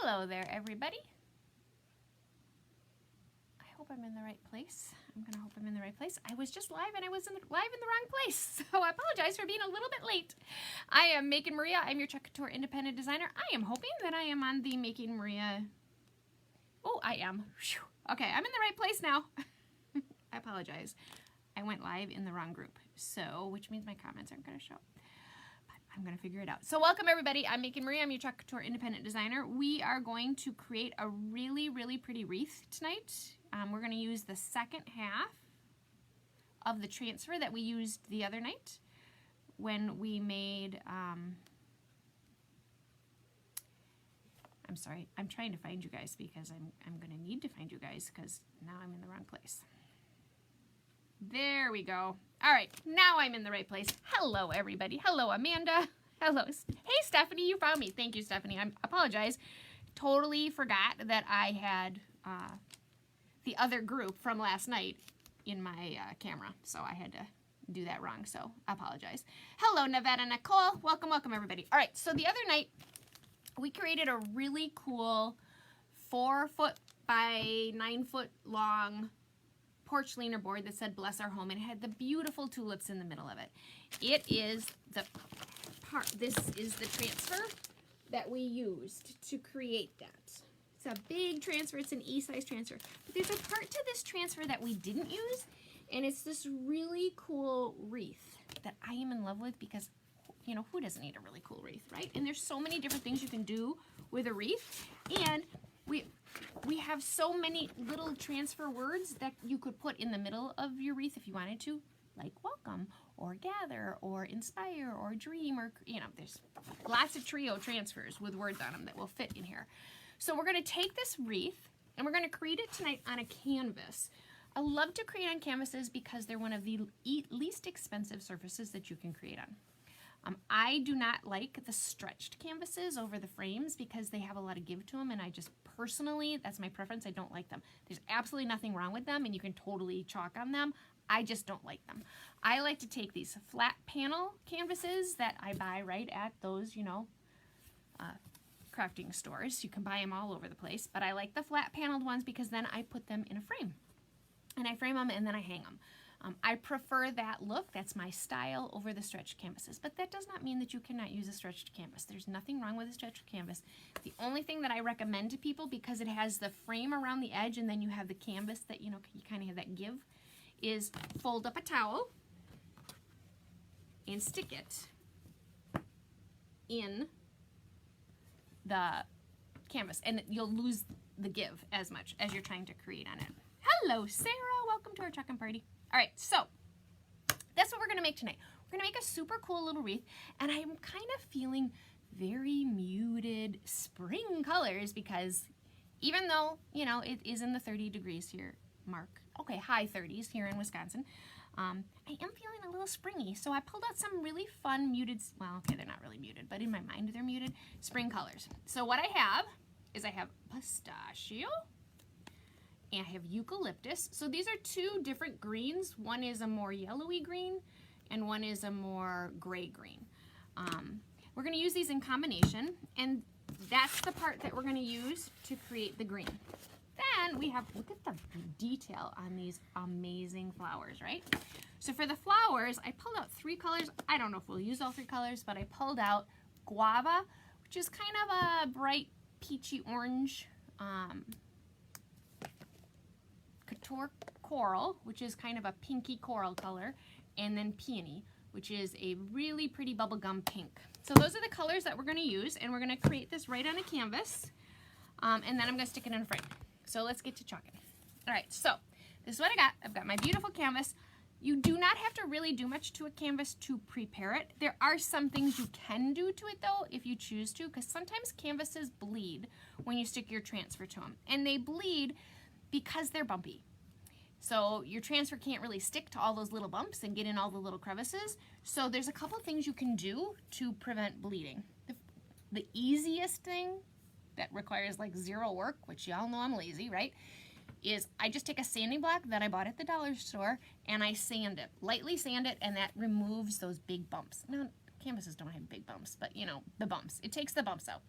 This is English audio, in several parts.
Hello there, everybody. I hope I'm in the right place. I'm going to hope I'm in the right place. I was just live and I was live in the wrong place, so I apologize for being a little bit late. I am Making Maria. I'm your Chalk Couture independent designer. I am hoping that I am on the Making Maria. Oh, I am. Whew. Okay, I'm in the right place now. I apologize. I went live in the wrong group, so which means my comments aren't going to show. I'm going to figure it out. So welcome everybody. I'm Making Maria. I'm your Chalk Couture independent designer. We are going to create a really, really pretty wreath tonight. We're going to use the second half of the transfer that we used the other night when we made, I'm sorry, I'm trying to find you guys because I'm going to need to find you guys because now I'm in the wrong place. There we go. All right, now I'm in the right place. Hello, everybody. Hello, Amanda. Hello. Hey, Stephanie, you found me. Thank you, Stephanie. I apologize. Totally forgot that I had the other group from last night in my camera, so I had to do that wrong, so I apologize. Hello, Nevada Nicole. Welcome, welcome, everybody. All right, so the other night, we created a really cool 4-foot by 9-foot long porch leaner board that said bless our home, and it had the beautiful tulips in the middle of it. It is the part, this is the transfer that we used to create that. It's a big transfer, it's an E-size transfer. But there's a part to this transfer that we didn't use, and it's this really cool wreath that I am in love with because, you know, who doesn't need a really cool wreath, right? And there's so many different things you can do with a wreath, and we have so many little transfer words that you could put in the middle of your wreath if you wanted to, like welcome, or gather, or inspire, or dream, or, you know, there's lots of trio transfers with words on them that will fit in here. So we're going to take this wreath, and we're going to create it tonight on a canvas. I love to create on canvases because they're one of the least expensive surfaces that you can create on. I do not like the stretched canvases over the frames because they have a lot of give to them, and I just personally, that's my preference, I don't like them. There's absolutely nothing wrong with them, and you can totally chalk on them. I just don't like them. I like to take these flat panel canvases that I buy right at those, you know, crafting stores. You can buy them all over the place, but I like the flat paneled ones because then I put them in a frame. And I frame them and then I hang them. I prefer that look, that's my style, over the stretched canvases. But that does not mean that you cannot use a stretched canvas. There's nothing wrong with a stretched canvas. The only thing that I recommend to people, because it has the frame around the edge and then you have the canvas that, you know, you kind of have that give, is fold up a towel and stick it in the canvas. And you'll lose the give as much as you're trying to create on it. Hello, Sarah. Welcome to our check-in party. All right, so that's what we're going to make tonight. We're going to make a super cool little wreath, and I'm kind of feeling very muted spring colors because even though, you know, it is in the 30 degrees here, okay, high 30s here in Wisconsin, I am feeling a little springy, so I pulled out some really fun muted, well, okay, they're not really muted, but in my mind they're muted, spring colors. So what I have is I have pistachio, and I have eucalyptus. So these are two different greens. One is a more yellowy green and one is a more gray green. We're going to use these in combination, and that's the part that we're going to use to create the green. Then we have, look at the detail on these amazing flowers, right? So for the flowers, I pulled out 3 colors. I don't know if we'll use all 3 colors, but I pulled out guava, which is kind of a bright peachy orange, Couture coral, which is kind of a pinky coral color, and then peony, which is a really pretty bubblegum pink. So those are the colors that we're going to use, and we're going to create this right on a canvas, and then I'm going to stick it in a frame. So let's get to chalking. All right, so this is what I got. I've got my beautiful canvas. You do not have to really do much to a canvas to prepare it. There are some things you can do to it, though, if you choose to, because sometimes canvases bleed when you stick your transfer to them, and they bleed because they're bumpy. So your transfer can't really stick to all those little bumps and get in all the little crevices. So there's a couple things you can do to prevent bleeding. The easiest thing that requires like 0 work, which y'all know I'm lazy, right, is I just take a sanding block that I bought at the dollar store and I sand it, lightly sand it, and that removes those big bumps. Now, canvases don't have big bumps, but you know, the bumps. It takes the bumps out.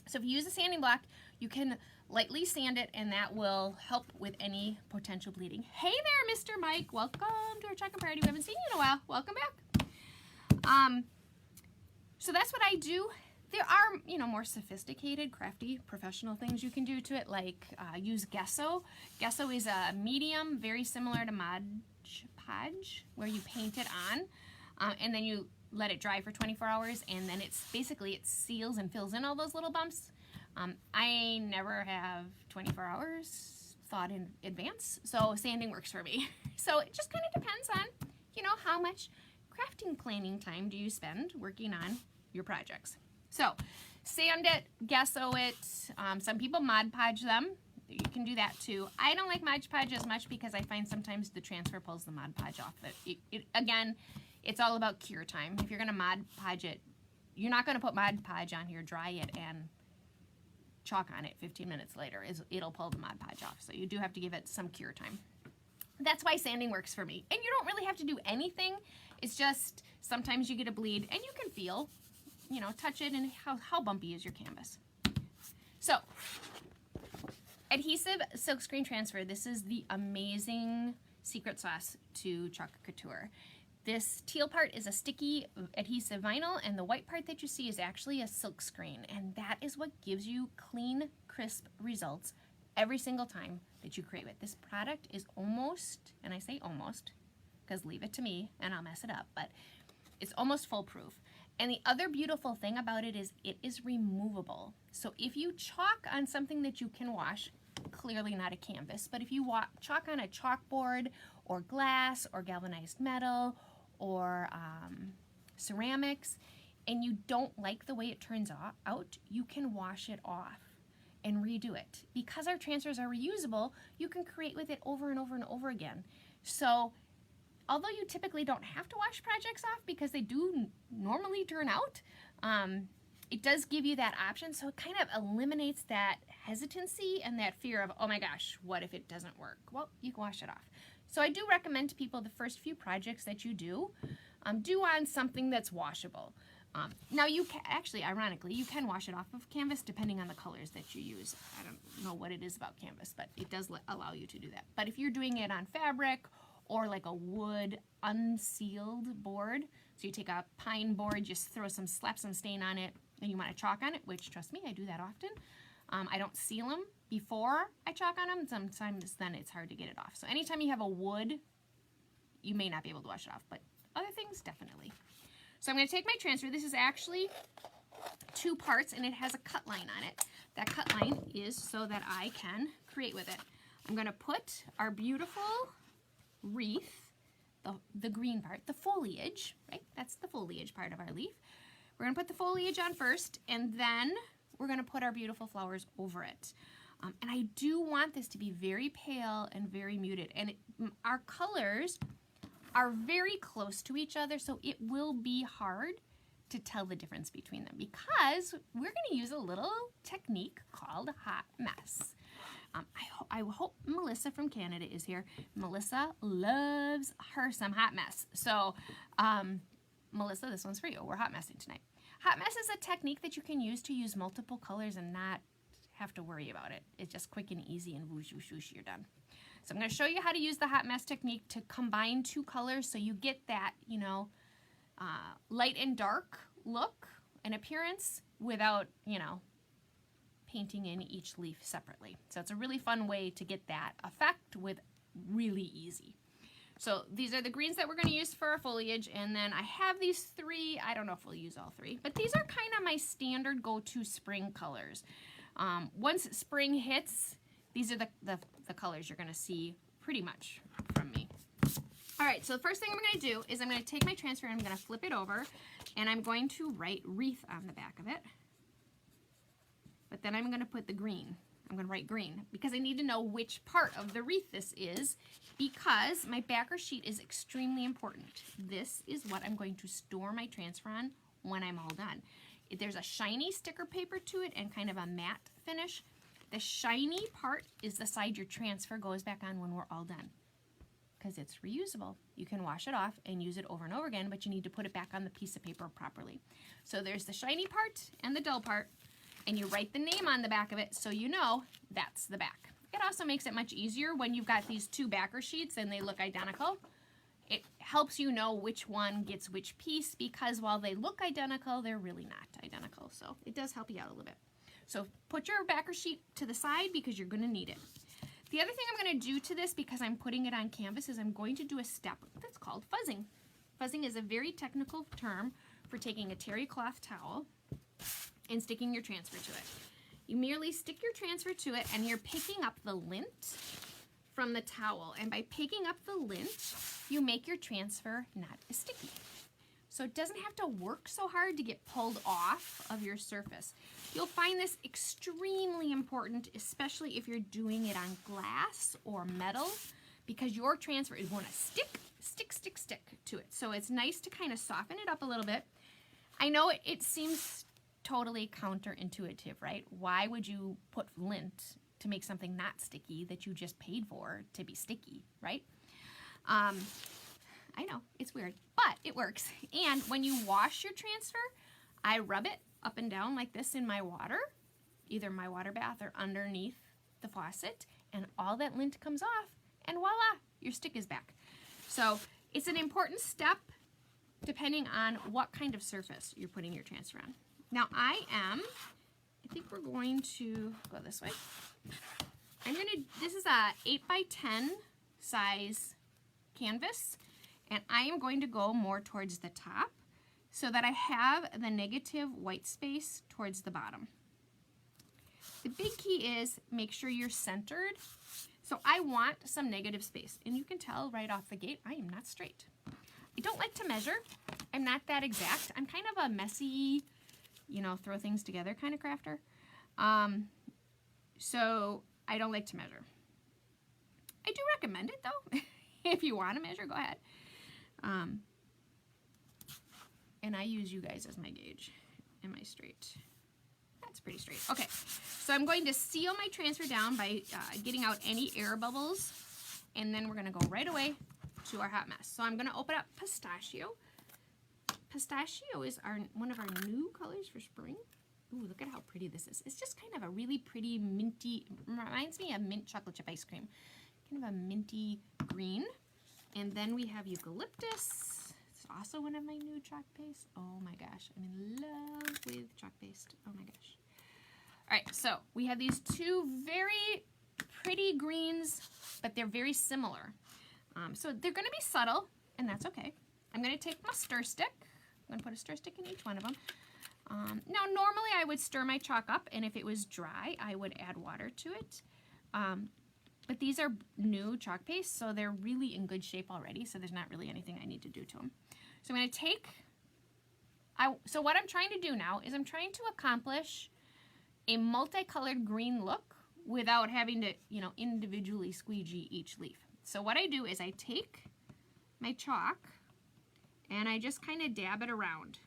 So if you use a sanding block, you can lightly sand it, and that will help with any potential bleeding. Hey there, Mr. Mike. Welcome to our chocolate party. We haven't seen you in a while. Welcome back. So that's what I do. There are, you know, more sophisticated, crafty, professional things you can do to it, like use gesso. Gesso is a medium, very similar to Mod Podge, where you paint it on, and then you let it dry for 24 hours, and then it's basically, it seals and fills in all those little bumps. I never have 24 hours thought in advance, so sanding works for me. So it just kind of depends on, you know, how much crafting planning time do you spend working on your projects. So sand it, gesso it. Some people Mod Podge them. You can do that too. I don't like Mod Podge as much because I find sometimes the transfer pulls the Mod Podge off. Again, it's all about cure time. If you're going to Mod Podge it, you're not going to put Mod Podge on here, dry it, and chalk on it 15 minutes later. It'll pull the Mod Podge off. So you do have to give it some cure time. That's why sanding works for me. And you don't really have to do anything. It's just sometimes you get a bleed, and you can feel, you know, touch it, and how bumpy is your canvas. So, adhesive silkscreen transfer. This is the amazing secret sauce to Chalk Couture. This teal part is a sticky adhesive vinyl, and the white part that you see is actually a silk screen, and that is what gives you clean, crisp results every single time that you create it. This product is almost, and I say almost, because leave it to me and I'll mess it up, but it's almost foolproof. And the other beautiful thing about it is removable. So if you chalk on something that you can wash, clearly not a canvas, but if you chalk on a chalkboard or glass or galvanized metal or ceramics, and you don't like the way it turns out, you can wash it off and redo it. Because our transfers are reusable, you can create with it over and over and over again. So although you typically don't have to wash projects off because they do normally turn out, it does give you that option, so it kind of eliminates that hesitancy and that fear of, oh my gosh, what if it doesn't work? Well, you can wash it off. So I do recommend to people the first few projects that you do on something that's washable. Now you can, actually, ironically, you can wash it off of canvas depending on the colors that you use. I don't know what it is about canvas, but it does allow you to do that. But if you're doing it on fabric or like a wood unsealed board, so you take a pine board, just slap some stain on it, and you want to chalk on it, which trust me, I do that often. I don't seal them before I chalk on them. Sometimes then it's hard to get it off. So anytime you have a wood, you may not be able to wash it off, but other things definitely. So I'm going to take my transfer. This is actually 2 parts, and it has a cut line on it. That cut line is so that I can create with it. I'm going to put our beautiful wreath, the green part, the foliage, right? That's the foliage part of our leaf. We're going to put the foliage on first, and then we're going to put our beautiful flowers over it. And I do want this to be very pale and very muted. And our colors are very close to each other, so it will be hard to tell the difference between them because we're going to use a little technique called hot mess. I hope Melissa from Canada is here. Melissa loves her some hot mess. So, Melissa, this one's for you. We're hot messing tonight. Hot mess is a technique that you can use to use multiple colors and not have to worry about it. It's just quick and easy, and whoosh, whoosh, whoosh, you're done. So I'm going to show you how to use the hot mess technique to combine 2 colors so you get that, you know, light and dark look and appearance without, you know, painting in each leaf separately. So it's a really fun way to get that effect with really easy. So these are the greens that we're going to use for our foliage, and then I have these 3, I don't know if we'll use all 3, but these are kind of my standard go-to spring colors. Once spring hits, these are the colors you're going to see pretty much from me. All right, so the first thing I'm going to do is I'm going to take my transfer and I'm going to flip it over, and I'm going to write wreath on the back of it. But then I'm going to put the green. I'm going to write green because I need to know which part of the wreath this is because my backer sheet is extremely important. This is what I'm going to store my transfer on when I'm all done. There's a shiny sticker paper to it and kind of a matte finish. The shiny part is the side your transfer goes back on when we're all done because it's reusable. You can wash it off and use it over and over again, but you need to put it back on the piece of paper properly. So there's the shiny part and the dull part. and you write the name on the back of it so you know that's the back. It also makes it much easier when you've got these two backer sheets and they look identical. It helps you know which one gets which piece, because while they look identical, they're really not identical. So it does help you out a little bit. So put your backer sheet to the side because you're going to need it. The other thing I'm going to do to this, because I'm putting it on canvas, is I'm going to do a step that's called fuzzing. Fuzzing is a very technical term for taking a terry cloth towel and sticking your transfer to it. You merely stick your transfer to it and you're picking up the lint from the towel, and by picking up the lint, you make your transfer not as sticky. So it doesn't have to work so hard to get pulled off of your surface. You'll find this extremely important, especially if you're doing it on glass or metal, because your transfer is going to stick to it. So it's nice to kind of soften it up a little bit. I know it seems totally counterintuitive, right? Why would you put lint to make something not sticky that you just paid for to be sticky, right? I know, it's weird, but it works. And when you wash your transfer, I rub it up and down like this in my water, either my water bath or underneath the faucet, and all that lint comes off, and voila, your stick is back. So it's an important step depending on what kind of surface you're putting your transfer on. Now I think we're going to go this way. This is a 8x10 size canvas, and I am going to go more towards the top so that I have the negative white space towards the bottom. The big key is make sure you're centered. So I want some negative space, and you can tell right off the gate I am not straight. I don't like to measure. I'm not that exact. I'm kind of a messy, you know, throw things together kind of crafter. So I don't like to measure. I do recommend it though. If you want to measure, go ahead. And I use you guys as my gauge. Am I straight? That's pretty straight. Okay, so I'm going to seal my transfer down by getting out any air bubbles, and then we're going to go right away to our hot mess. So I'm going to open up Pistachio. Pistachio is one of our new colors for spring. Ooh, look at how pretty this is. It's just kind of a really pretty minty, reminds me of mint chocolate chip ice cream. Kind of a minty green. And then we have eucalyptus. It's also one of my new chalk paste. Oh my gosh, I'm in love with chalk paste. Oh my gosh. All right, so we have these two very pretty greens, but they're very similar. So they're gonna be subtle, and that's okay. I'm gonna take my stir stick. I'm gonna put a stir stick in each one of them. Now, normally I would stir my chalk up, and if it was dry, I would add water to it. But these are new chalk paste, so they're really in good shape already, so there's not really anything I need to do to them. So I'm going to take, so what I'm trying to do now is I'm trying to accomplish a multicolored green look without having to, you know, individually squeegee each leaf. So what I do is I take my chalk and I just kind of dab it around.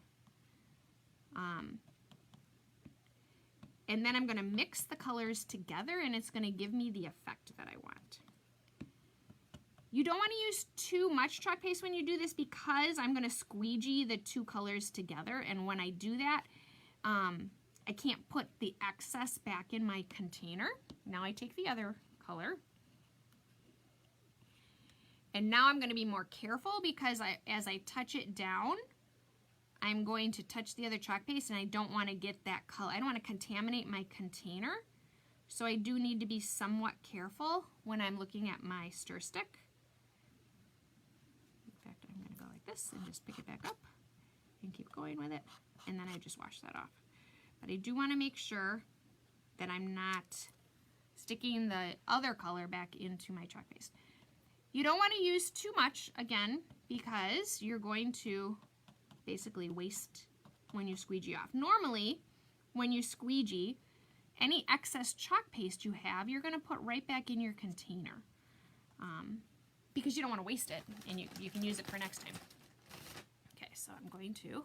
And then I'm going to mix the colors together, and it's going to give me the effect that I want. You don't want to use too much chalk paste when you do this, because I'm going to squeegee the two colors together, and when I do that, I can't put the excess back in my container. Now I take the other color, and now I'm going to be more careful, because as I touch it down, I'm going to touch the other chalk paste, and I don't want to get that color. I don't want to contaminate my container. So I do need to be somewhat careful when I'm looking at my stir stick. In fact, I'm going to go like this and just pick it back up and keep going with it. And then I just wash that off. But I do want to make sure that I'm not sticking the other color back into my chalk paste. You don't want to use too much, again, because you're going to basically waste when you squeegee off. Normally, when you squeegee, any excess chalk paste you have, you're going to put right back in your container, because you don't want to waste it, and you can use it for next time. Okay, so I'm going to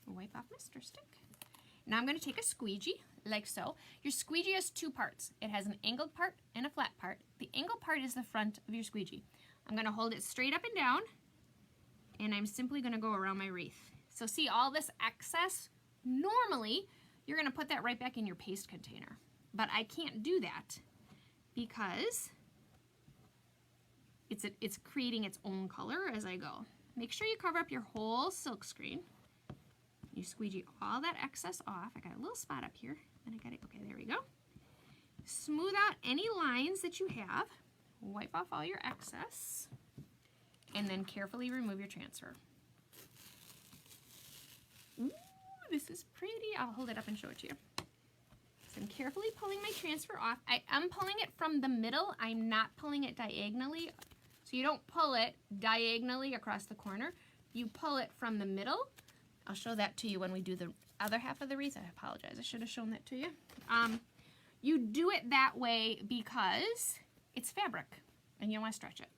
wipe off my stir stick. Now I'm going to take a squeegee, like so. Your squeegee has two parts. It has an angled part and a flat part. The angled part is the front of your squeegee. I'm going to hold it straight up and down, and I'm simply going to go around my wreath. So see all this excess? Normally, you're going to put that right back in your paste container. But I can't do that because it's creating its own color as I go. Make sure you cover up your whole silk screen. You squeegee all that excess off. I got a little spot up here. And I got it. Okay, there we go. Smooth out any lines that you have. Wipe off all your excess. And then carefully remove your transfer. Ooh, this is pretty. I'll hold it up and show it to you. So I'm carefully pulling my transfer off. I am pulling it from the middle. I'm not pulling it diagonally. So you don't pull it diagonally across the corner. You pull it from the middle. I'll show that to you when we do the other half of the wreath. I apologize. I should have shown that to you. You do it that way because it's fabric and you don't want to stretch it.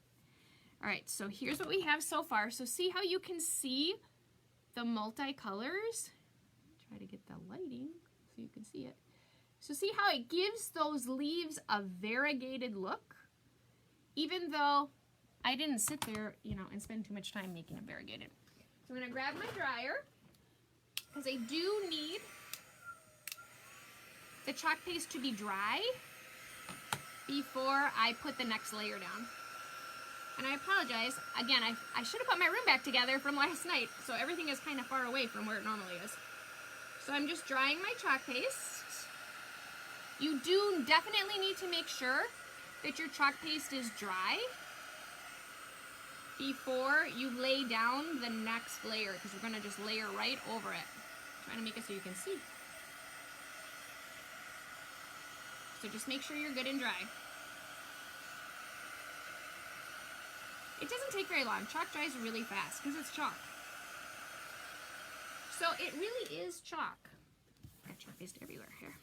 All right, so here's what we have so far. So see how you can see the multicolors? Try to get the lighting so you can see it. So see how it gives those leaves a variegated look? Even though I didn't sit there, you know, and spend too much time making it variegated. So I'm gonna grab my dryer because I do need the chalk paste to be dry before I put the next layer down. And I apologize, again, I should have put my room back together from last night, so everything is kind of far away from where it normally is. So I'm just drying my chalk paste. You do definitely need to make sure that your chalk paste is dry before you lay down the next layer, because we're going to just layer right over it. I'm trying to make it so you can see. So just make sure you're good and dry. It doesn't take very long. Chalk dries really fast because it's chalk. So it really is chalk. Got chalk paste everywhere here.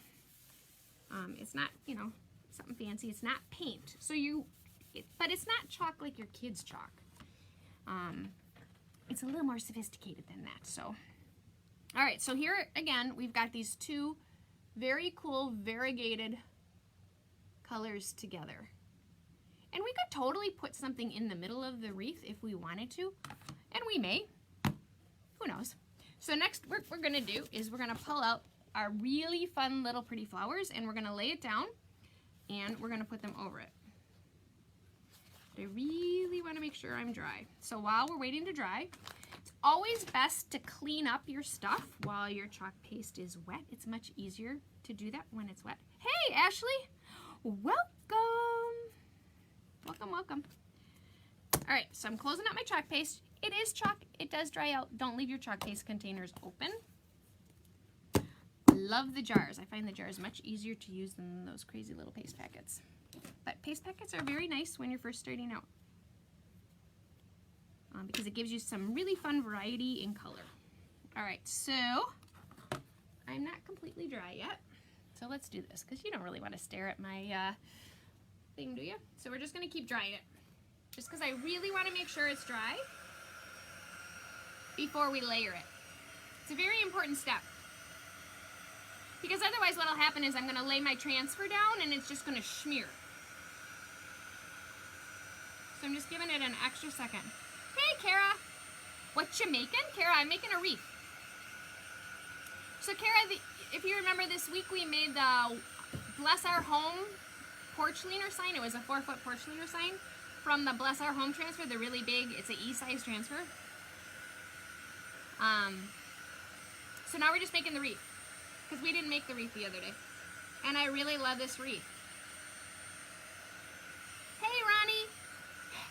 It's not, you know, something fancy. It's not paint. So but it's not chalk like your kids' chalk. It's a little more sophisticated than that. So, all right. So here again, we've got these two very cool variegated colors together. And we could totally put something in the middle of the wreath if we wanted to, and we may. Who knows? So next what we're going to do is we're going to pull out our really fun little pretty flowers, and we're going to lay it down, and we're going to put them over it. But I really want to make sure I'm dry. So while we're waiting to dry, it's always best to clean up your stuff while your chalk paste is wet. It's much easier to do that when it's wet. Hey, Ashley! Welcome! Welcome, welcome. All right, so I'm closing up my chalk paste. It is chalk. It does dry out. Don't leave your chalk paste containers open. Love the jars. I find the jars much easier to use than those crazy little paste packets. But paste packets are very nice when you're first starting out because it gives you some really fun variety in color. All right, so I'm not completely dry yet. So let's do this because you don't really want to stare at my thing, do you? So we're just going to keep drying it. Just because I really want to make sure it's dry before we layer it. It's a very important step. Because otherwise what will happen is I'm going to lay my transfer down and it's just going to smear. So I'm just giving it an extra second. Hey, Kara! What you making? Kara, I'm making a wreath. So Kara, if you remember this week we made the Bless Our Home porch leaner sign. It was a 4-foot porch leaner sign from the Bless Our Home transfer, the really big, it's an E-size transfer. So now we're just making the wreath because we didn't make the wreath the other day. And I really love this wreath. Hey, Ronnie.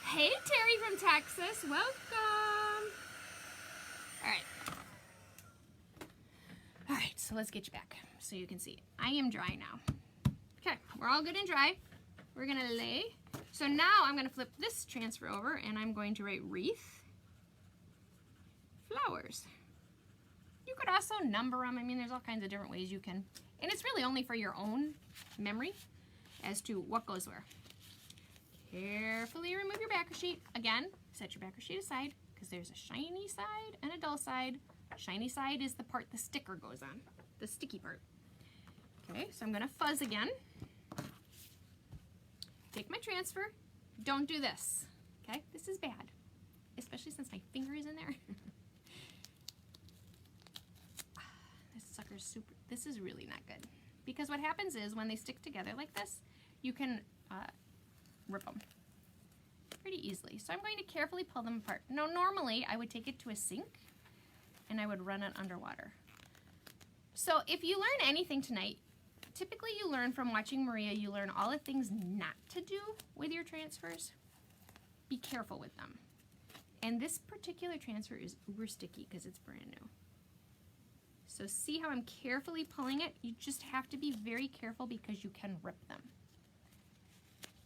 Hey, Terry from Texas. Welcome. All right. All right, so let's get you back so you can see. I am dry now. Okay, we're all good and dry. We're gonna lay. So now I'm gonna flip this transfer over and I'm going to write wreath flowers. You could also number them. I mean, there's all kinds of different ways you can. And it's really only for your own memory as to what goes where. Carefully remove your backer sheet. Again, set your backer sheet aside because there's a shiny side and a dull side. Shiny side is the part the sticker goes on, the sticky part. Okay, so I'm gonna fuzz again. Take my transfer. Don't do this, okay? This is bad, especially since my finger is in there. This sucker's super, this is really not good. Because what happens is when they stick together like this, you can rip them pretty easily. So I'm going to carefully pull them apart. Now normally I would take it to a sink and I would run it underwater. So if you learn anything tonight, typically you learn from watching Maria, you learn all the things not to do with your transfers. Be careful with them. And this particular transfer is uber sticky because it's brand new. So see how I'm carefully pulling it? You just have to be very careful because you can rip them.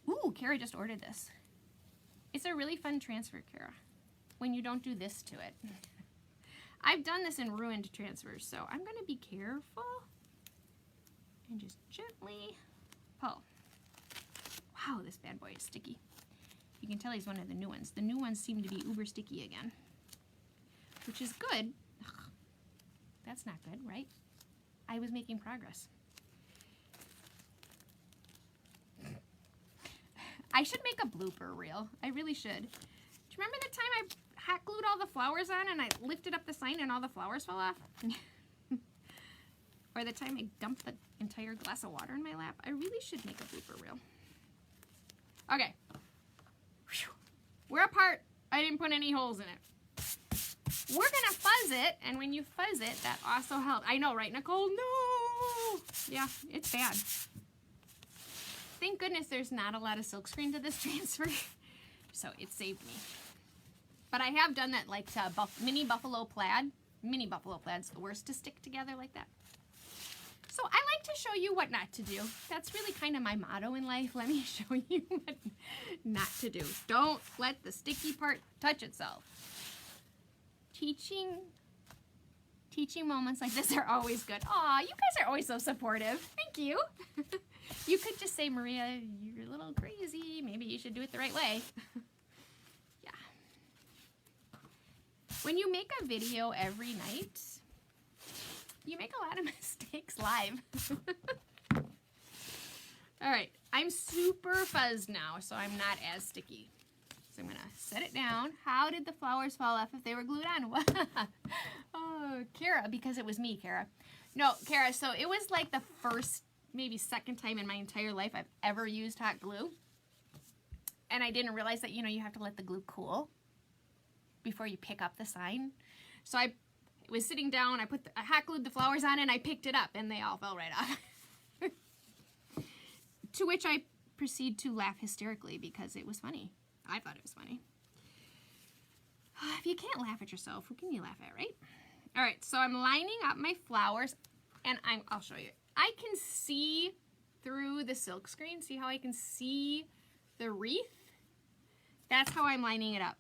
Ooh, Kara just ordered this. It's a really fun transfer, Kara, when you don't do this to it. I've done this in ruined transfers, so I'm going to be careful and just gently pull. Wow, this bad boy is sticky. You can tell he's one of the new ones. The new ones seem to be uber sticky again, which is good. Ugh, that's not good, right? I was making progress. I should make a blooper reel. I really should. Do you remember the time I hot glued all the flowers on and I lifted up the sign and all the flowers fell off? Or the time I dumped the entire glass of water in my lap? I really should make a blooper reel. Okay. Whew. We're apart. I didn't put any holes in it. We're gonna fuzz it, and when you fuzz it, that also helps. I know, right, Nicole? No! Yeah, it's bad. Thank goodness there's not a lot of silkscreen to this transfer, so it saved me. But I have done that like mini buffalo plaid. Mini buffalo plaid's the worst to stick together like that. So I like to show you what not to do. That's really kind of my motto in life. Let me show you what not to do. Don't let the sticky part touch itself. Teaching moments like this are always good. Aw, you guys are always so supportive. Thank you. You could just say, Maria, you're a little crazy. Maybe you should do it the right way. Yeah. When you make a video every night, you make a lot of mistakes live. All right, I'm super fuzzed now, so I'm not as sticky. So I'm gonna set it down. How did the flowers fall off if they were glued on? Oh, Kara, because it was me, Kara. No, Kara, so it was like the first, maybe second time in my entire life I've ever used hot glue. And I didn't realize that, you have to let the glue cool before you pick up the sign. So I was sitting down, I hot glued the flowers on and I picked it up and they all fell right off. To which I proceed to laugh hysterically because it was funny. I thought it was funny. If you can't laugh at yourself, who can you laugh at, right? All right, so I'm lining up my flowers and I'll show you. I can see through the silk screen. See how I can see the wreath? That's how I'm lining it up.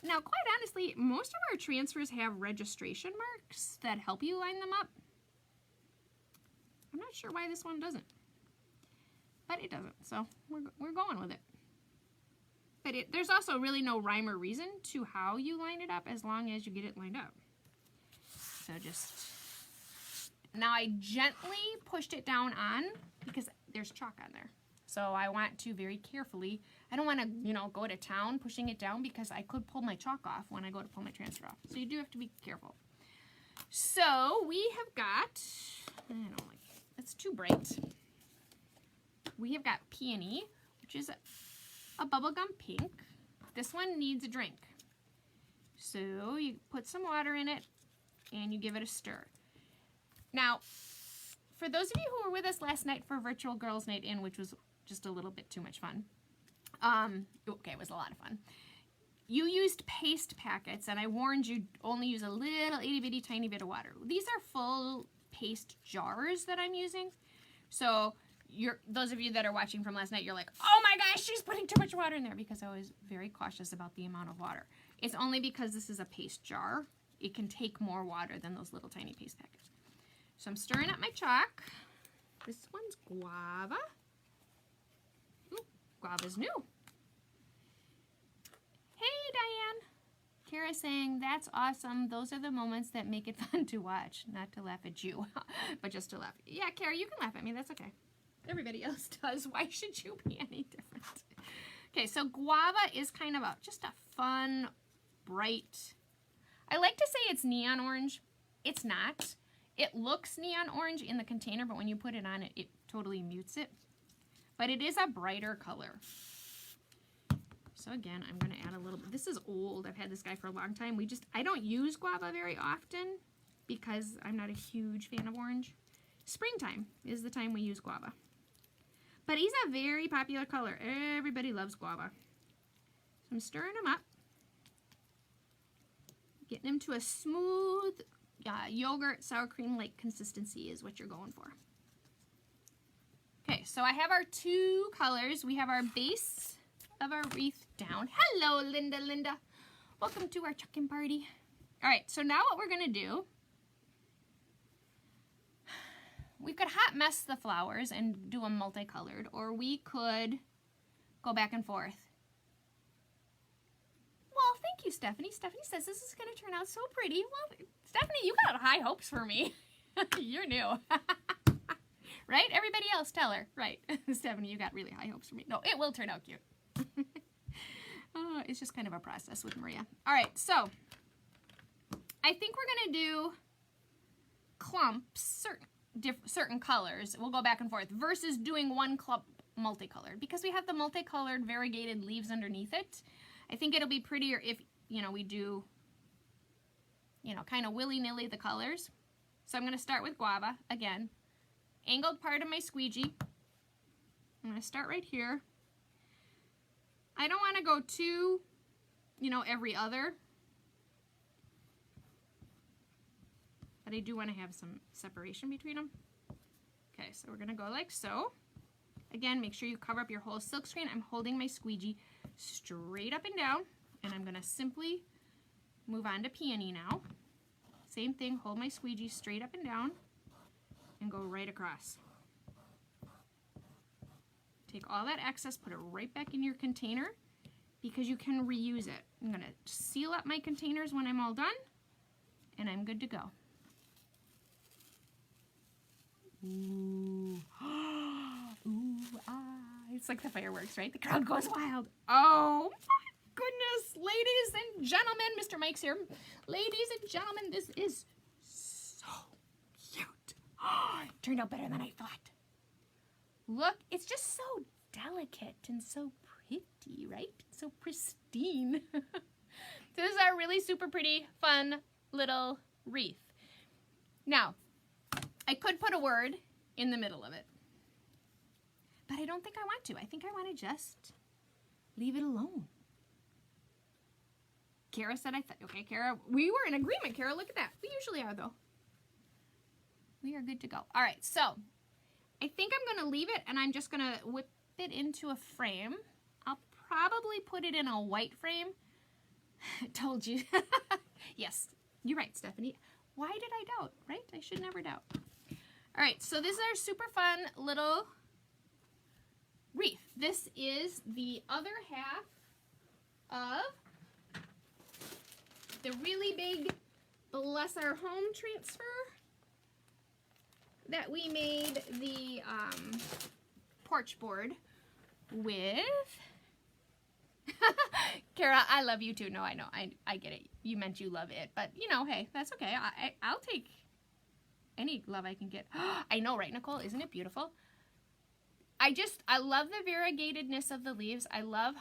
Now, quite honestly, most of our transfers have registration marks that help you line them up. I'm not sure why this one doesn't, but it doesn't, so we're going with it. But there's also really no rhyme or reason to how you line it up as long as you get it lined up. So now I gently pushed it down on because there's chalk on there. So I want to very carefully, I don't want to, go to town pushing it down because I could pull my chalk off when I go to pull my transfer off. So you do have to be careful. So we have got, I don't like it. It's too bright. We have got Peony, which is a bubblegum pink. This one needs a drink. So you put some water in it and you give it a stir. Now, for those of you who were with us last night for Virtual Girls Night In, which was just a little bit too much fun. Okay, it was a lot of fun. You used paste packets, and I warned you only use a little itty bitty tiny bit of water. These are full paste jars that I'm using. So those of you that are watching from last night, you're like, oh my gosh, she's putting too much water in there, because I was very cautious about the amount of water. It's only because this is a paste jar. It can take more water than those little tiny paste packets. So I'm stirring up my chalk. This one's guava. Ooh, guava's new. Hey, Diane. Kara's saying, that's awesome. Those are the moments that make it fun to watch. Not to laugh at you, but just to laugh. Yeah, Kara, you can laugh at me. That's okay. Everybody else does. Why should you be any different? Okay, so guava is kind of just a fun, bright, I like to say it's neon orange. It's not. It looks neon orange in the container, but when you put it on, it totally mutes it. But it is a brighter color. So again, I'm going to add a little bit. This is old. I've had this guy for a long time. I don't use guava very often because I'm not a huge fan of orange. Springtime is the time we use guava. But he's a very popular color. Everybody loves guava. So I'm stirring him up. Getting him to a smooth yogurt, sour cream-like consistency is what you're going for. Okay, so I have our two colors. We have our base of our wreath down. Hello, Linda. Welcome to our chucking party. All right, so now what we're going to do, we could hot mess the flowers and do them multicolored, or we could go back and forth. Well, thank you, Stephanie. Stephanie says this is going to turn out so pretty. Well, Stephanie, you got high hopes for me. You're new. Right? Everybody else tell her. Right. Stephanie, you got really high hopes for me. No, it will turn out cute. It's just kind of a process with Maria. All right, so I think we're going to do clumps, certain colors. We'll go back and forth versus doing one clump multicolored because we have the multicolored variegated leaves underneath it. I think it'll be prettier if, we do, kind of willy-nilly the colors. So I'm going to start with guava again. Angled part of my squeegee. I'm going to start right here. I don't want to go too, every other. But I do want to have some separation between them. Okay, so we're going to go like so. Again, make sure you cover up your whole silk screen. I'm holding my squeegee straight up and down. And I'm going to simply move on to peony now. Same thing, hold my squeegee straight up and down. And go right across. Take all that excess, put it right back in your container because you can reuse it. I'm going to seal up my containers when I'm all done, and I'm good to go. Ooh. Ooh, ah. It's like the fireworks, right? The crowd goes wild. Oh my goodness, ladies and gentlemen, Mr. Mike's here. Ladies and gentlemen, this is so cute. It turned out better than I thought. Look, it's just so delicate and so pretty, right? So pristine. This is our really super pretty, fun little wreath. Now, I could put a word in the middle of it, but I don't think I want to. I think I want to just leave it alone. Kara said okay, Kara, we were in agreement, Kara. Look at that. We usually are, though. We are good to go. All right, so I think I'm going to leave it, and I'm just going to whip it into a frame. I'll probably put it in a white frame. Told you. Yes, you're right, Stephanie. Why did I doubt, right? I should never doubt. All right, so this is our super fun little wreath. This is the other half of the really big Bless Our Home transfer that we made the porch board with. Kara, I love you too. No, I know. I get it. You meant you love it. But, hey, that's okay. I'll take any love I can get. I know, right, Nicole? Isn't it beautiful? I love the variegatedness of the leaves. I love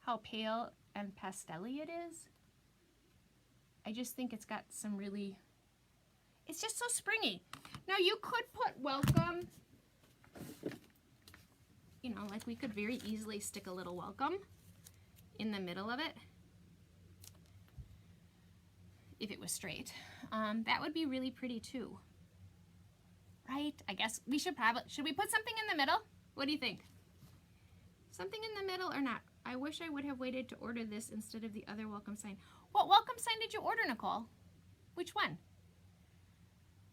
how pale and pastel-y it is. I just think it's got some really... It's just so springy. Now, you could put welcome, like we could very easily stick a little welcome in the middle of it if it was straight. That would be really pretty too. Right? I guess we should we put something in the middle? What do you think? Something in the middle or not? I wish I would have waited to order this instead of the other welcome sign. What welcome sign did you order, Nicole? Which one?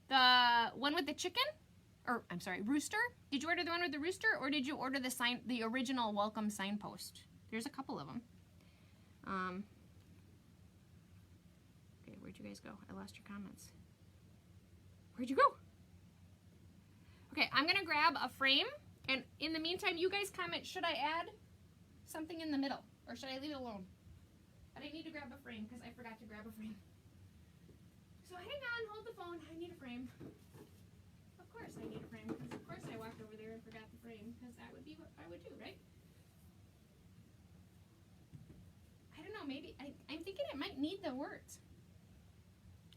The one with the chicken? Or, I'm sorry, rooster? Did you order the one with the rooster, or did you order the original welcome signpost? There's a couple of them. Okay, where'd you guys go? I lost your comments. Where'd you go? Okay, I'm gonna grab a frame, and in the meantime, you guys comment, should I add something in the middle, or should I leave it alone? But I need to grab a frame, because I forgot to grab a frame. So hang on, hold the phone. I need a frame. Of course I need a frame, because of course I walked over there and forgot the frame, because that would be what I would do, right? I don't know, maybe, I'm thinking it might need the words.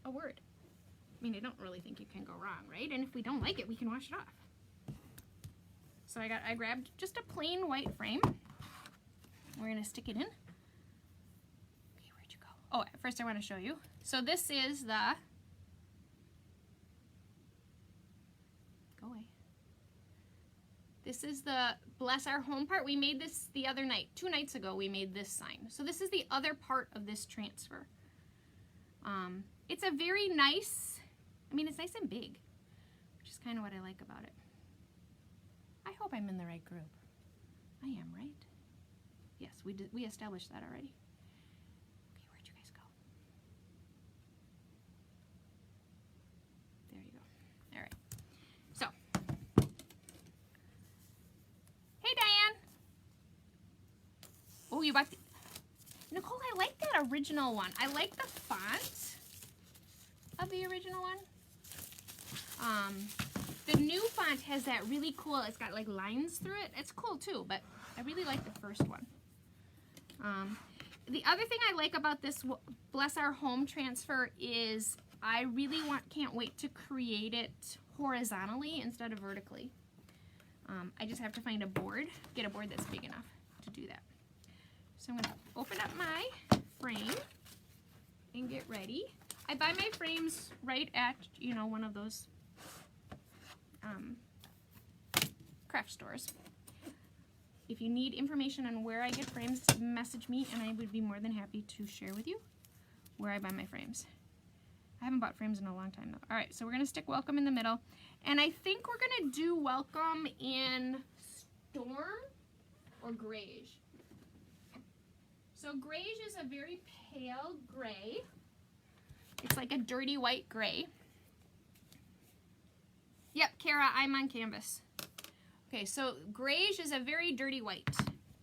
A word. I mean, I don't really think you can go wrong, right? And if we don't like it, we can wash it off. So I grabbed just a plain white frame. We're gonna stick it in. Okay, where'd you go? Oh, first I want to show you. So this is the, go away. This is the Bless Our Home part. We made this the other night, 2 nights ago we made this sign. So this is the other part of this transfer. It's a very nice, I mean, it's nice and big, which is kind of what I like about it. I hope I'm in the right group. I am, right? Yes, we established that already. Okay, where'd you guys go? There you go. All right. So, hey, Diane. Oh, you bought the, Nicole, I like that original one. I like the font of the original one. The new font has that really cool, it's got like lines through it. It's cool too, but I really like the first one. The other thing I like about this Bless Our Home transfer is I really can't wait to create it horizontally instead of vertically. I just have to find a board, get a board that's big enough to do that. So I'm going to open up my frame and get ready. I buy my frames right at, you know, one of those craft stores. If you need information on where I get frames, message me and I would be more than happy to share with you where I buy my frames. I haven't bought frames in a long time though. All right, so we're gonna stick Welcome in the middle. And I think we're gonna do Welcome in Storm or Greige. So Greige is a very pale gray. It's like a dirty white gray. Yep, Kara, I'm on canvas. Okay, so Greige is a very dirty white.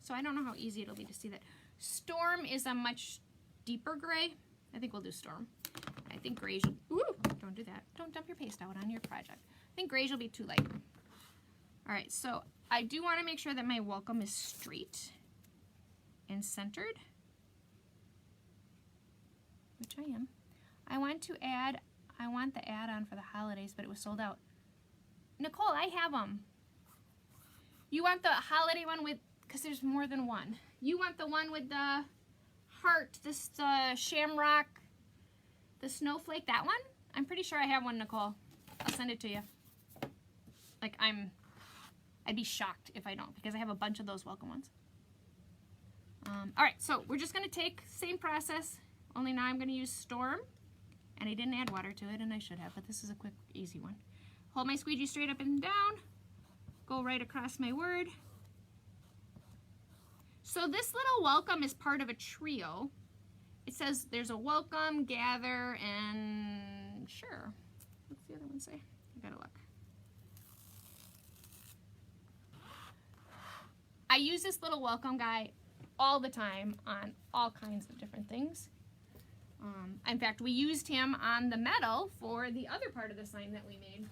So I don't know how easy it'll be to see that. Storm is a much deeper gray. I think we'll do Storm. I think Greige, ooh, don't do that. Don't dump your paste out on your project. I think Greige will be too light. All right, so I do want to make sure that my Welcome is straight and centered, which I am. I want the add-on for the holidays, but it was sold out. Nicole, I have them. You want the holiday one with, because there's more than one. You want the one with the heart, this shamrock, the snowflake, that one? I'm pretty sure I have one, Nicole. I'll send it to you. Like, I'd be shocked if I don't, because I have a bunch of those Welcome ones. All right, so we're just gonna take same process, only now I'm gonna use Storm, and I didn't add water to it, and I should have, but this is a quick, easy one. Hold my squeegee straight up and down, go right across my word. So this little Welcome is part of a trio. It says there's a welcome, gather, and sure. What's the other one say? I gotta look. I use this little welcome guy all the time on all kinds of different things. In fact, we used him on the metal for the other part of the sign that we made.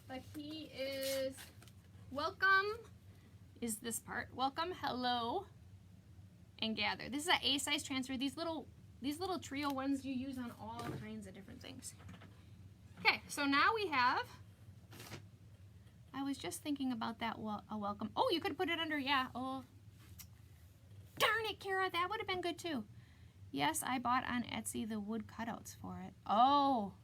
But he is, welcome is this part. Welcome, hello, and gather. This is an A-size transfer. These little trio ones you use on all kinds of different things. Okay, so now we have, I was just thinking about that, a welcome. Oh, you could put it under, yeah. Oh, darn it, Kara, that would have been good too. Yes, I bought on Etsy the wood cutouts for it. Oh.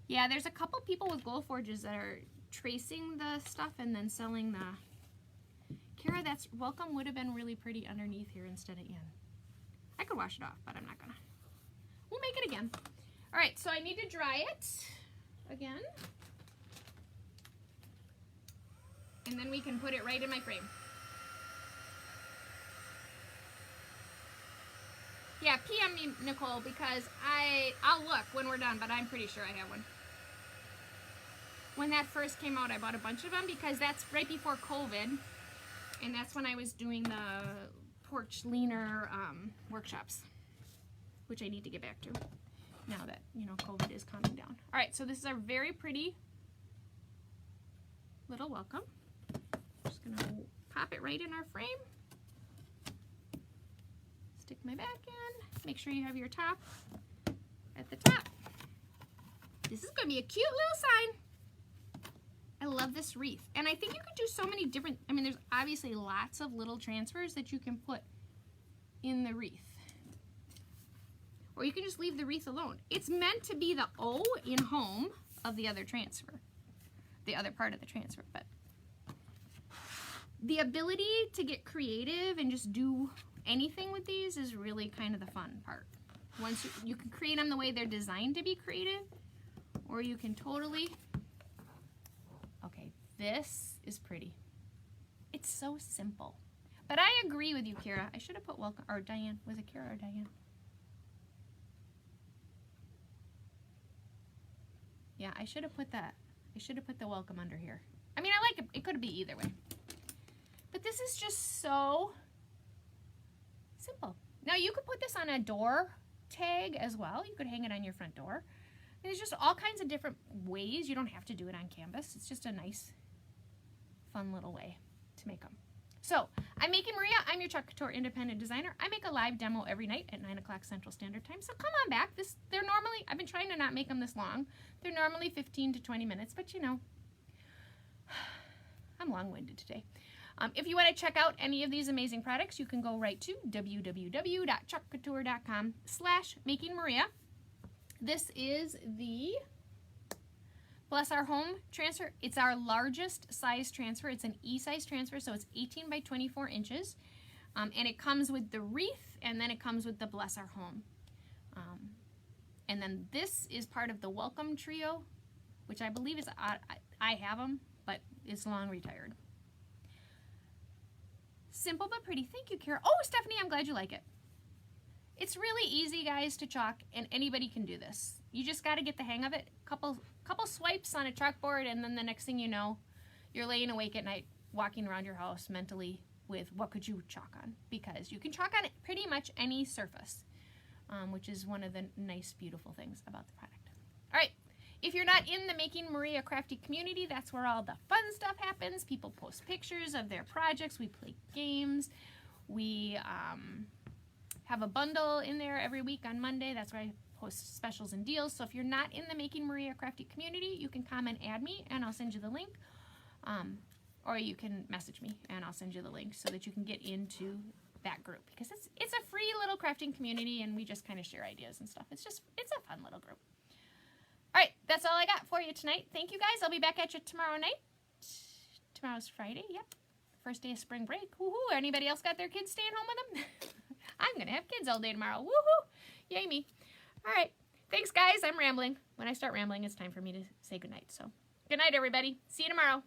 Yeah, there's a couple people with Glowforges that are tracing the stuff and then selling the... Kara, that's welcome would have been really pretty underneath here instead of in. I could wash it off, but I'm not gonna. We'll make it again. All right, so I need to dry it again. And then we can put it right in my frame. Yeah, PM me, Nicole, because I'll look when we're done, but I'm pretty sure I have one. When that first came out, I bought a bunch of them because that's right before COVID, and that's when I was doing the porch leaner workshops. which I need to get back to now that, you know, COVID is calming down. All right, so this is our very pretty little welcome. Just gonna pop it right in our frame. Stick my back in. Make sure you have your top at the top. This is gonna be a cute little sign. I love this wreath. And I think you could do so many different, I mean, there's obviously lots of little transfers that you can put in the wreath. Or you can just leave the wreath alone. It's meant to be the O in home of the other transfer, the other part of the transfer. But the ability to get creative and just do anything with these is really kind of the fun part. Once you can create them the way they're designed to be creative, or you can totally, okay, this is pretty. It's so simple. But I agree with you, Kira. I should have put welcome, or Diane. Was it Kira or Diane? Yeah, I should have put that. I should have put the welcome under here. I mean, I like it. It could be either way. But this is just so simple. Now, you could put this on a door tag as well. You could hang it on your front door. There's just all kinds of different ways. You don't have to do it on canvas. It's just a nice, fun little way to make them. So, I'm Making Maria. I'm your Chalk Couture independent designer. I make a live demo every night at 9 o'clock Central Standard Time. So come on back. They're normally, I've been trying to not make them this long. They're normally 15 to 20 minutes, but you know, I'm long-winded today. If you want to check out any of these amazing products, you can go right to www.chalkcouture.com/makingmaria. This is the Bless Our Home transfer. It's our largest size transfer. It's an E-size transfer, so it's 18 by 24 inches. And it comes with the wreath, and then it comes with the Bless Our Home. And then this is part of the Welcome Trio, which I believe is, I have them, but it's long retired. Simple but pretty. Thank you, Kara. Oh, Stephanie, I'm glad you like it. It's really easy, guys, to chalk, and anybody can do this. You just got to get the hang of it. Couple swipes on a chalkboard, and then the next thing you know, you're laying awake at night, walking around your house mentally with what could you chalk on, because you can chalk on pretty much any surface, which is one of the nice, beautiful things about the product. All right. If you're not in the Making Maria Crafty community, that's where all the fun stuff happens. People post pictures of their projects. We play games. We have a bundle in there every week on Monday. That's where I post specials and deals. So if you're not in the Making Maria Crafty community, you can come and add me, and I'll send you the link. Or you can message me, and I'll send you the link so that you can get into that group, because it's a free little crafting community, and we just kind of share ideas and stuff. It's a fun little group. All right, that's all I got for you tonight. Thank you, guys. I'll be back at you tomorrow night. Tomorrow's Friday. Yep. First day of spring break. Woohoo. Anybody else got their kids staying home with them? I'm going to have kids all day tomorrow. Woohoo. Yay me. All right. Thanks, guys. I'm rambling. When I start rambling, it's time for me to say goodnight. So, good night, everybody. See you tomorrow.